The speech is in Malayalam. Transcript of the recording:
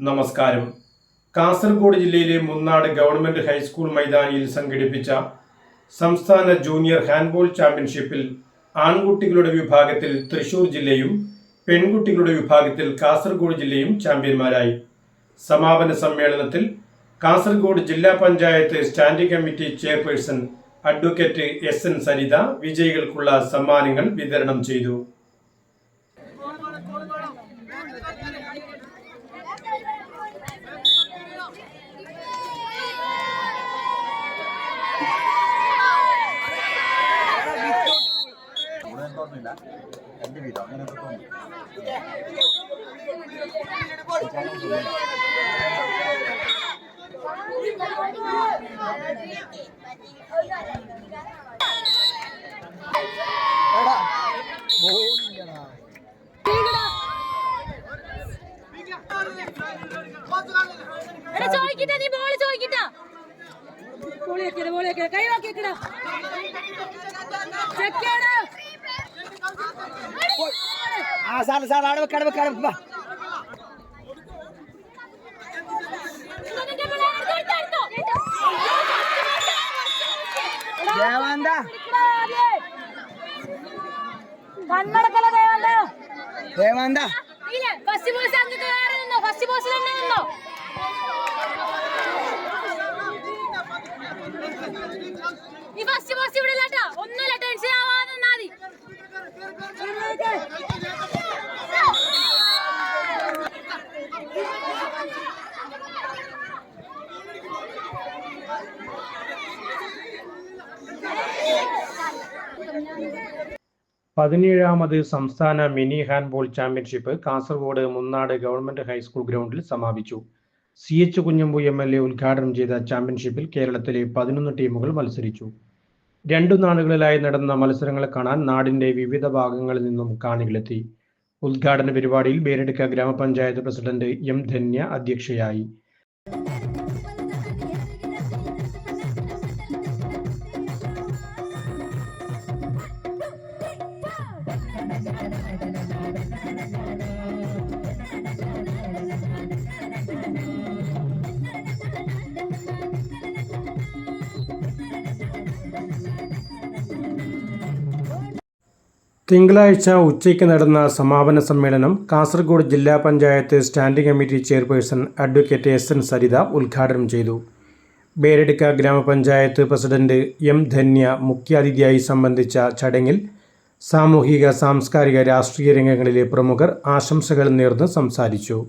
നമസ്കാരം. കാസർഗോഡ് ജില്ലയിലെ മുന്നാട് ഗവൺമെന്റ് ഹൈസ്കൂൾ മൈതാനിയിൽ സംഘടിപ്പിച്ച സംസ്ഥാന ജൂനിയർ ഹാൻഡ്ബോൾ ചാമ്പ്യൻഷിപ്പിൽ ആൺകുട്ടികളുടെ വിഭാഗത്തിൽ തൃശൂർ ജില്ലയും പെൺകുട്ടികളുടെ വിഭാഗത്തിൽ കാസർഗോഡ് ജില്ലയും ചാമ്പ്യന്മാരായി. സമാപന സമ്മേളനത്തിൽ കാസർഗോഡ് ജില്ലാ panchayat standing committee chairperson advocate SN Saritha വിജയികൾക്കുള്ള സമ്മാനങ്ങൾ വിതരണം ചെയ്തു. പതിനേഴാമത് സംസ്ഥാന mini handball championship Kasaragod Munnad government high school ഗ്രൗണ്ടിൽ സമാപിച്ചു. CH കുഞ്ഞമ്പു MLA ഉദ്ഘാടനം ചെയ്ത ചാമ്പ്യൻഷിപ്പിൽ കേരളത്തിലെ 11 ടീമുകൾ മത്സരിച്ചു. 2 നാടുകളിലായി നടന്ന മത്സരങ്ങൾ കാണാൻ നാടിന്റെ വിവിധ ഭാഗങ്ങളിൽ നിന്നും കാണികളെത്തി. ഉദ്ഘാടന പരിപാടിയിൽ ബേരടുക്ക ഗ്രാമപഞ്ചായത്ത് പ്രസിഡന്റ് M ധന്യ അധ്യക്ഷയായി. തിങ്കളാഴ്ച ഉച്ചയ്ക്ക് നടന്ന സമാപന സമ്മേളനം കാസർഗോഡ് ജില്ലാ panchayat standing committee chairperson advocate SN Saritha ഉദ്ഘാടനം ചെയ്തു. ബേരടുക്ക ഗ്രാമപഞ്ചായത്ത് പ്രസിഡന്റ് M ധന്യ മുഖ്യാതിഥിയായി സംബന്ധിച്ച ചടങ്ങിൽ സാമൂഹിക, സാംസ്കാരിക, രാഷ്ട്രീയ രംഗങ്ങളിലെ പ്രമുഖർ ആശംസകൾ നേർന്ന് സംസാരിച്ചു.